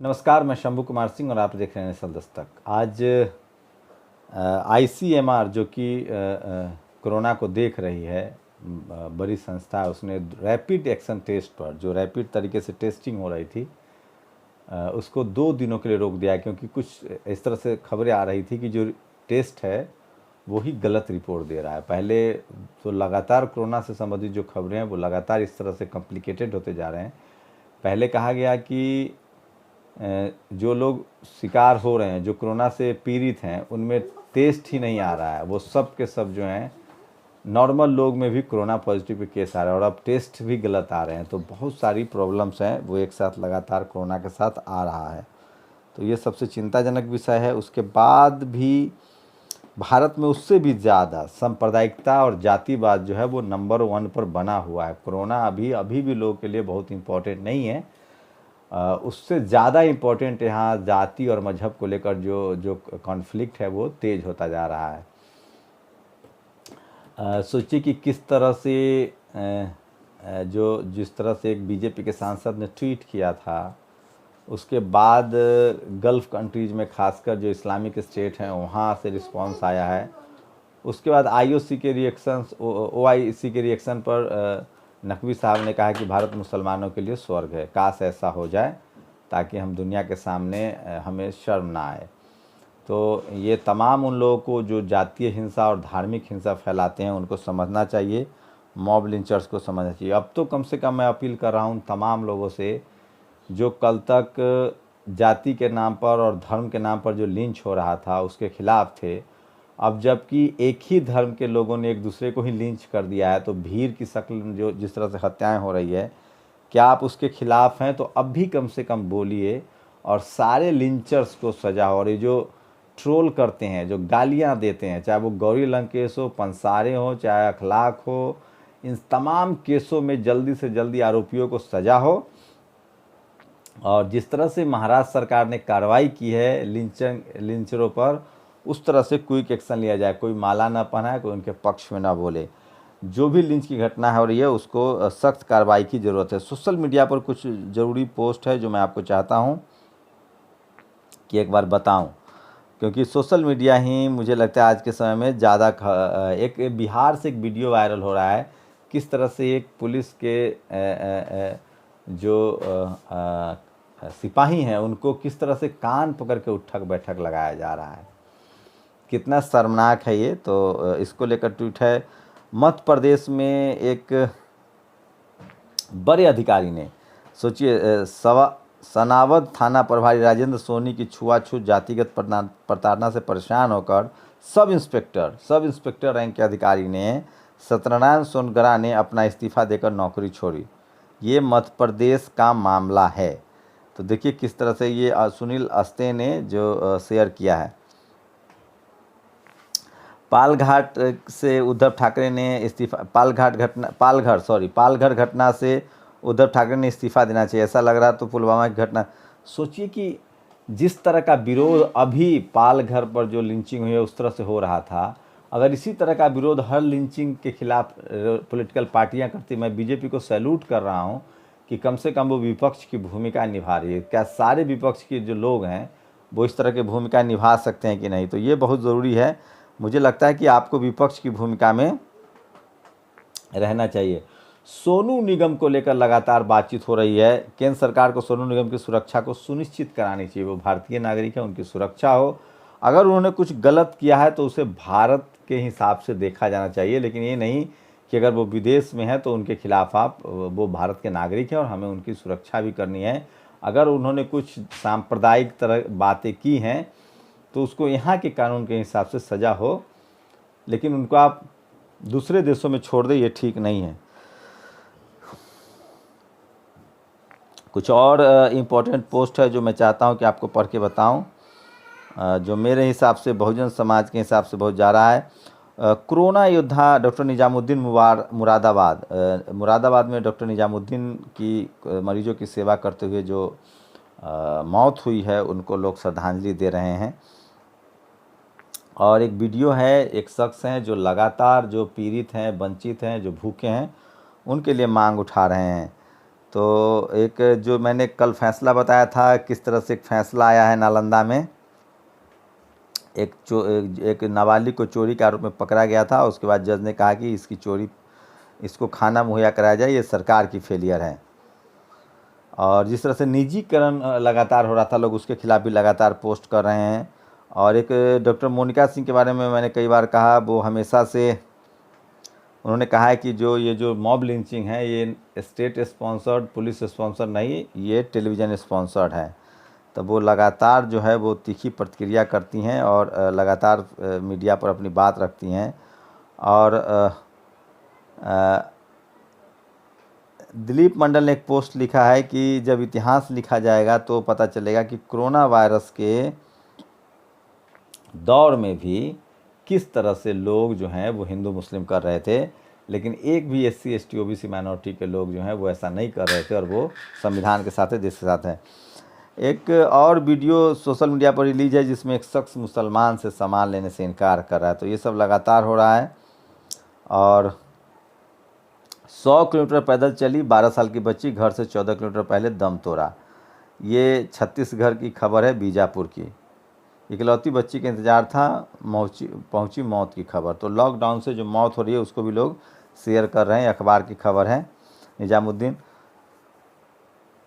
नमस्कार, मैं शंभू कुमार सिंह और आप देख रहे हैं नेशनल दस्तक। आज आईसीएमआर जो कि कोरोना को देख रही है, बड़ी संस्था है, उसने रैपिड एक्शन टेस्ट पर जो रैपिड तरीके से टेस्टिंग हो रही थी उसको 2 दिनों के लिए रोक दिया है, क्योंकि कुछ इस तरह से खबरें आ रही थी कि जो टेस्ट है वो ही गलत रिपोर्ट दे रहा है। पहले तो लगातार कोरोना से संबंधित जो खबरें हैं वो लगातार इस तरह से कॉम्प्लिकेटेड होते जा रहे हैं। पहले कहा गया कि जो लोग शिकार हो रहे हैं, जो कोरोना से पीड़ित हैं, उनमें टेस्ट ही नहीं आ रहा है, वो सब के सब जो हैं नॉर्मल लोग में भी कोरोना पॉजिटिव के केस आ रहे हैं और अब टेस्ट भी गलत आ रहे हैं। तो बहुत सारी प्रॉब्लम्स हैं, वो एक साथ लगातार कोरोना के साथ आ रहा है। तो ये सबसे चिंताजनक विषय है। उसके बाद भी भारत में उससे भी ज़्यादा सांप्रदायिकता और जातिवाद जो है वो नंबर 1 पर बना हुआ है। कोरोना अभी भी लोगों के लिए बहुत इम्पोर्टेंट नहीं है। उससे ज़्यादा इम्पोर्टेंट यहाँ जाति और मजहब को लेकर जो कॉन्फ्लिक्ट है वो तेज़ होता जा रहा है। सोचिए कि किस तरह से जिस तरह से एक बीजेपी के सांसद ने ट्वीट किया था, उसके बाद गल्फ़ कंट्रीज़ में खासकर जो इस्लामिक स्टेट हैं वहाँ से रिस्पांस आया है। उसके बाद ओआईसी के रिएक्शन पर नकवी साहब ने कहा कि भारत मुसलमानों के लिए स्वर्ग है, काश ऐसा हो जाए ताकि हम दुनिया के सामने हमें शर्म ना आए। तो ये तमाम उन लोगों को जो जातीय हिंसा और धार्मिक हिंसा फैलाते हैं उनको समझना चाहिए, मॉब लिंचर्स को समझना चाहिए। अब तो कम से कम मैं अपील कर रहा हूँ तमाम लोगों से, जो कल तक जाति के नाम पर और धर्म के नाम पर जो लिंच हो रहा था उसके खिलाफ थे, अब जबकि एक ही धर्म के लोगों ने एक दूसरे को ही लिंच कर दिया है, तो भीड़ की शक्ल जो जिस तरह से हत्याएं हो रही है, क्या आप उसके खिलाफ हैं? तो अब भी कम से कम बोलिए और सारे लिंचर्स को सजा हो। और ये जो ट्रोल करते हैं, जो गालियां देते हैं, चाहे वो गौरी लंकेश हो, पंसारे हो, चाहे अखलाक हो, इन तमाम केसों में जल्दी से जल्दी आरोपियों को सजा हो। और जिस तरह से महाराष्ट्र सरकार ने कार्रवाई की है लिंचरों पर, उस तरह से क्विक एक्शन लिया जाए। कोई माला ना पहनाए, कोई उनके पक्ष में ना बोले। जो भी लिंच की घटना हो रही है उसको सख्त कार्रवाई की ज़रूरत है। सोशल मीडिया पर कुछ ज़रूरी पोस्ट है जो मैं आपको चाहता हूँ कि एक बार बताऊँ, क्योंकि सोशल मीडिया ही मुझे लगता है आज के समय में ज़्यादा एक बिहार से एक वीडियो वायरल हो रहा है, किस तरह से एक पुलिस के जो सिपाही हैं उनको किस तरह से कान पकड़ के उठक बैठक लगाया जा रहा है। कितना शर्मनाक है ये। तो इसको लेकर ट्वीट है। मध्य प्रदेश में एक बड़े अधिकारी ने, सोचिए, सनावद थाना प्रभारी राजेंद्र सोनी की छुआछूत जातिगत प्रताड़ना से परेशान होकर सब इंस्पेक्टर रैंक के अधिकारी ने सत्यनारायण सोनगरा ने अपना इस्तीफा देकर नौकरी छोड़ी। ये मध्य प्रदेश का मामला है। तो देखिए किस तरह से ये सुनील अस्ते ने जो शेयर किया है। पालघाट से उद्धव ठाकरे ने इस्तीफा, पालघर घटना से उद्धव ठाकरे ने इस्तीफा देना चाहिए, ऐसा लग रहा। तो पुलवामा की घटना, सोचिए कि जिस तरह का विरोध अभी पालघर पर जो लिंचिंग हुई है उस तरह से हो रहा था, अगर इसी तरह का विरोध हर लिंचिंग के खिलाफ पॉलिटिकल पार्टियां करती, मैं बीजेपी को सैल्यूट कर रहा हूं कि कम से कम वो विपक्ष की भूमिका निभा रही है। क्या सारे विपक्ष के जो लोग हैं वो इस तरह की भूमिका निभा सकते हैं कि नहीं? तो ये बहुत ज़रूरी है। मुझे लगता है कि आपको विपक्ष की भूमिका में रहना चाहिए। सोनू निगम को लेकर लगातार बातचीत हो रही है। केंद्र सरकार को सोनू निगम की सुरक्षा को सुनिश्चित करानी चाहिए। वो भारतीय नागरिक है, उनकी सुरक्षा हो। अगर उन्होंने कुछ गलत किया है तो उसे भारत के हिसाब से देखा जाना चाहिए, लेकिन ये नहीं कि अगर वो विदेश में है तो उनके खिलाफ वो भारत के नागरिक हैं और हमें उनकी सुरक्षा भी करनी है। अगर उन्होंने कुछ सांप्रदायिक तरह बातें की हैं तो उसको यहाँ के कानून के हिसाब से सज़ा हो, लेकिन उनको आप दूसरे देशों में छोड़ दें, ये ठीक नहीं है। कुछ और इम्पोर्टेंट पोस्ट है जो मैं चाहता हूँ कि आपको पढ़ के बताऊँ, जो मेरे हिसाब से बहुजन समाज के हिसाब से बहुत जा रहा है। कोरोना योद्धा डॉक्टर निजामुद्दीन मुरादाबाद में डॉक्टर निजामुद्दीन की मरीजों की सेवा करते हुए जो मौत हुई है उनको लोग श्रद्धांजलि दे रहे हैं। और एक वीडियो है, एक शख्स हैं जो लगातार जो पीड़ित हैं, वंचित हैं, जो भूखे हैं, उनके लिए मांग उठा रहे हैं। तो एक जो मैंने कल फैसला बताया था, किस तरह से एक फैसला आया है नालंदा में, एक नाबालिग को चोरी के आरोप में पकड़ा गया था। उसके बाद जज ने कहा कि इसको खाना मुहैया कराया जाए, ये सरकार की फेलियर है। और जिस तरह से निजीकरण लगातार हो रहा था, लोग उसके खिलाफ भी लगातार पोस्ट कर रहे हैं। और एक डॉक्टर मोनिका सिंह के बारे में मैंने कई बार कहा, वो हमेशा से उन्होंने कहा है कि ये जो मॉब लिंचिंग है, ये स्टेट स्पॉन्सर्ड, पुलिस स्पॉन्सर्ड नहीं, ये टेलीविज़न स्पॉन्सर्ड है। तब वो लगातार जो है वो तीखी प्रतिक्रिया करती हैं और लगातार मीडिया पर अपनी बात रखती हैं। और दिलीप मंडल ने एक पोस्ट लिखा है कि जब इतिहास लिखा जाएगा तो पता चलेगा कि कोरोना वायरस के दौर में भी किस तरह से लोग जो हैं वो हिंदू मुस्लिम कर रहे थे, लेकिन एक भी SC ST OBC माइनॉरिटी के लोग जो हैं वो ऐसा नहीं कर रहे थे, और वो संविधान के साथ है, देश के साथ है। एक और वीडियो सोशल मीडिया पर रिलीज है जिसमें एक शख्स मुसलमान से सामान लेने से इनकार कर रहा है। तो ये सब लगातार हो रहा है। और 100 किलोमीटर पैदल चली 12 साल की बच्ची, घर से 14 किलोमीटर पहले दम तोड़ा। ये छत्तीसगढ़ की खबर है, बीजापुर की। इकलौती बच्ची का इंतजार था, पहुंची मौत की खबर। तो लॉकडाउन से जो मौत हो रही है उसको भी लोग शेयर कर रहे हैं। अखबार की खबर है। निजामुद्दीन,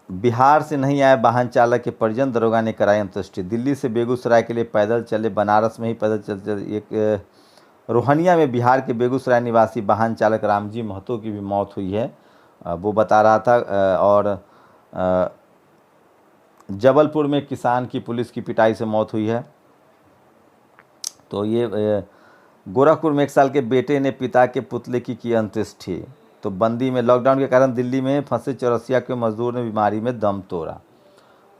बिहार से नहीं आए वाहन चालक के परिजन, दरोगा ने कराई अंत्येष्टि। दिल्ली से बेगूसराय के लिए पैदल चले, बनारस में ही पैदल चलते एक रोहनिया में बिहार के बेगूसराय निवासी वाहन चालक रामजी महतो की भी मौत हुई है, वो बता रहा था। और जबलपुर में किसान की पुलिस की पिटाई से मौत हुई है। तो ये गोरखपुर में 1 साल के बेटे ने पिता के पुतले की अंत्येष्टि। तो बंदी में लॉकडाउन के कारण दिल्ली में फंसे चौरसिया के मजदूर ने बीमारी में दम तोड़ा।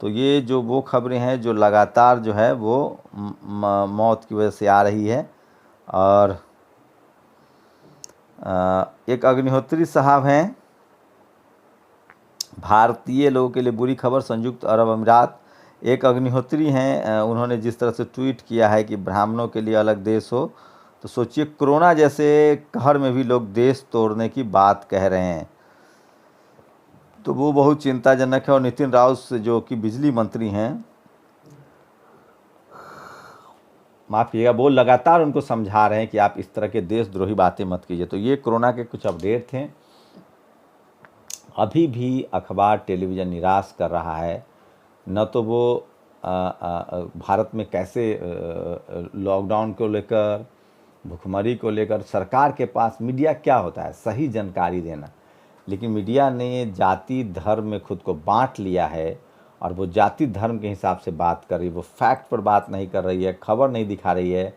तो ये जो वो खबरें हैं जो लगातार जो है वो मौत की वजह से आ रही है। और एक अग्निहोत्री साहब हैं, भारतीय लोगों के लिए बुरी खबर, संयुक्त अरब अमीरात। एक अग्निहोत्री हैं, उन्होंने जिस तरह से ट्वीट किया है कि ब्राह्मणों के लिए अलग देश हो, तो सोचिए कोरोना जैसे कहर में भी लोग देश तोड़ने की बात कह रहे हैं। तो वो बहुत चिंताजनक है। और नितिन राउत जो कि बिजली मंत्री हैं, माफ़ कीजिएगा, वो लगातार उनको समझा रहे हैं कि आप इस तरह के देशद्रोही बातें मत कीजिए। तो ये कोरोना के कुछ अपडेट थे। अभी भी अखबार टेलीविज़न निराश कर रहा है। न तो वो भारत में कैसे लॉकडाउन को लेकर, भुखमरी को लेकर सरकार के पास मीडिया क्या होता है, सही जानकारी देना। लेकिन मीडिया ने जाति धर्म में खुद को बांट लिया है, और वो जाति धर्म के हिसाब से बात कर रही है, वो फैक्ट पर बात नहीं कर रही है, खबर नहीं दिखा रही है।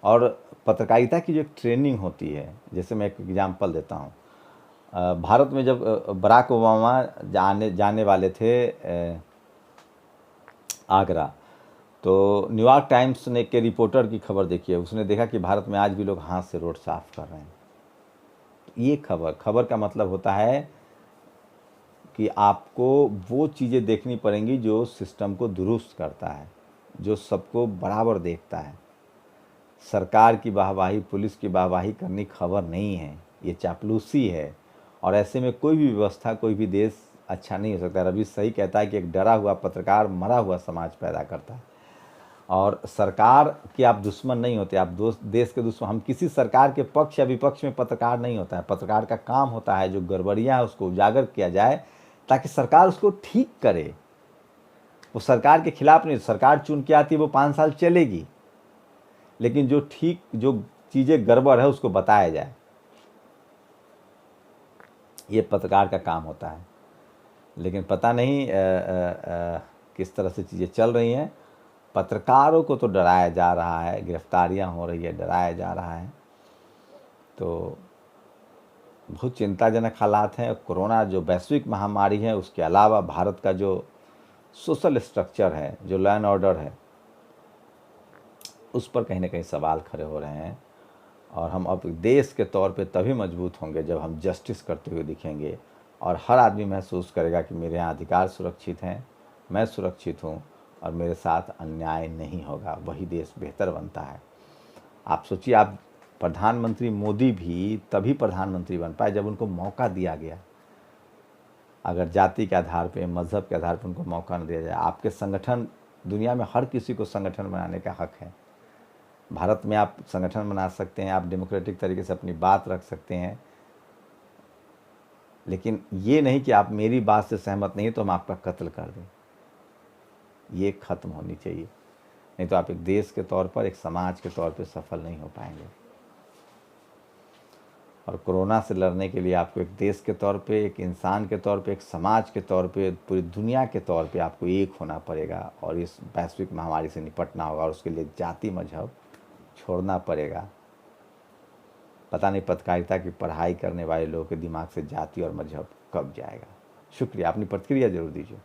और पत्रकारिता की जो एक ट्रेनिंग होती है, जैसे मैं एक एग्जांपल देता हूँ, भारत में जब बराक ओबामा जाने वाले थे आगरा, तो न्यूयॉर्क टाइम्स ने के रिपोर्टर की खबर देखी है। उसने देखा कि भारत में आज भी लोग हाथ से रोड साफ कर रहे हैं। ये खबर का मतलब होता है कि आपको वो चीज़ें देखनी पड़ेंगी जो सिस्टम को दुरुस्त करता है, जो सबको बराबर देखता है। सरकार की वाहवाही, पुलिस की वाहवाही करनी खबर नहीं है, ये चापलूसी है। और ऐसे में कोई भी व्यवस्था, कोई भी देश अच्छा नहीं हो सकता। रवि सही कहता है कि एक डरा हुआ पत्रकार मरा हुआ समाज पैदा करता है। और सरकार के आप दुश्मन नहीं होते, आप देश के दुश्मन। हम किसी सरकार के पक्ष या विपक्ष में पत्रकार नहीं होता है। पत्रकार का काम होता है जो गड़बड़ियाँ है उसको उजागर किया जाए ताकि सरकार उसको ठीक करे। वो सरकार के खिलाफ नहीं, सरकार चुन के आती है, वो 5 साल चलेगी, लेकिन जो चीज़ें गड़बड़ है उसको बताया जाए, ये पत्रकार का काम होता है। लेकिन पता नहीं किस तरह से चीज़ें चल रही हैं। पत्रकारों को तो डराया जा रहा है, गिरफ्तारियां हो रही है, डराया जा रहा है। तो बहुत चिंताजनक हालात हैं। कोरोना जो वैश्विक महामारी है, उसके अलावा भारत का जो सोशल स्ट्रक्चर है, जो लॉ एंड ऑर्डर है, उस पर कहीं ना कहीं सवाल खड़े हो रहे हैं। और हम अब देश के तौर पे तभी मजबूत होंगे जब हम जस्टिस करते हुए दिखेंगे, और हर आदमी महसूस करेगा कि मेरे यहाँ अधिकार सुरक्षित हैं, मैं सुरक्षित हूँ, और मेरे साथ अन्याय नहीं होगा। वही देश बेहतर बनता है। आप सोचिए, आप प्रधानमंत्री मोदी भी तभी प्रधानमंत्री बन पाए जब उनको मौका दिया गया। अगर जाति के आधार पे, मज़हब के आधार पर उनको मौका न दिया जाए। आपके संगठन, दुनिया में हर किसी को संगठन बनाने का हक है। भारत में आप संगठन बना सकते हैं, आप डेमोक्रेटिक तरीके से अपनी बात रख सकते हैं, लेकिन ये नहीं कि आप मेरी बात से सहमत नहीं तो हम आपका कत्ल कर दें। ये ख़त्म होनी चाहिए, नहीं तो आप एक देश के तौर पर, एक समाज के तौर पर सफल नहीं हो पाएंगे। और कोरोना से लड़ने के लिए आपको एक देश के तौर पे, एक इंसान के तौर पे, एक समाज के तौर पे, पूरी दुनिया के तौर पे आपको एक होना पड़ेगा और इस वैश्विक महामारी से निपटना होगा। और उसके लिए जाति मजहब छोड़ना पड़ेगा। पता नहीं पत्रकारिता की पढ़ाई करने वाले लोगों के दिमाग से जाति और मजहब कब जाएगा। शुक्रिया, अपनी प्रतिक्रिया जरूर दीजिए।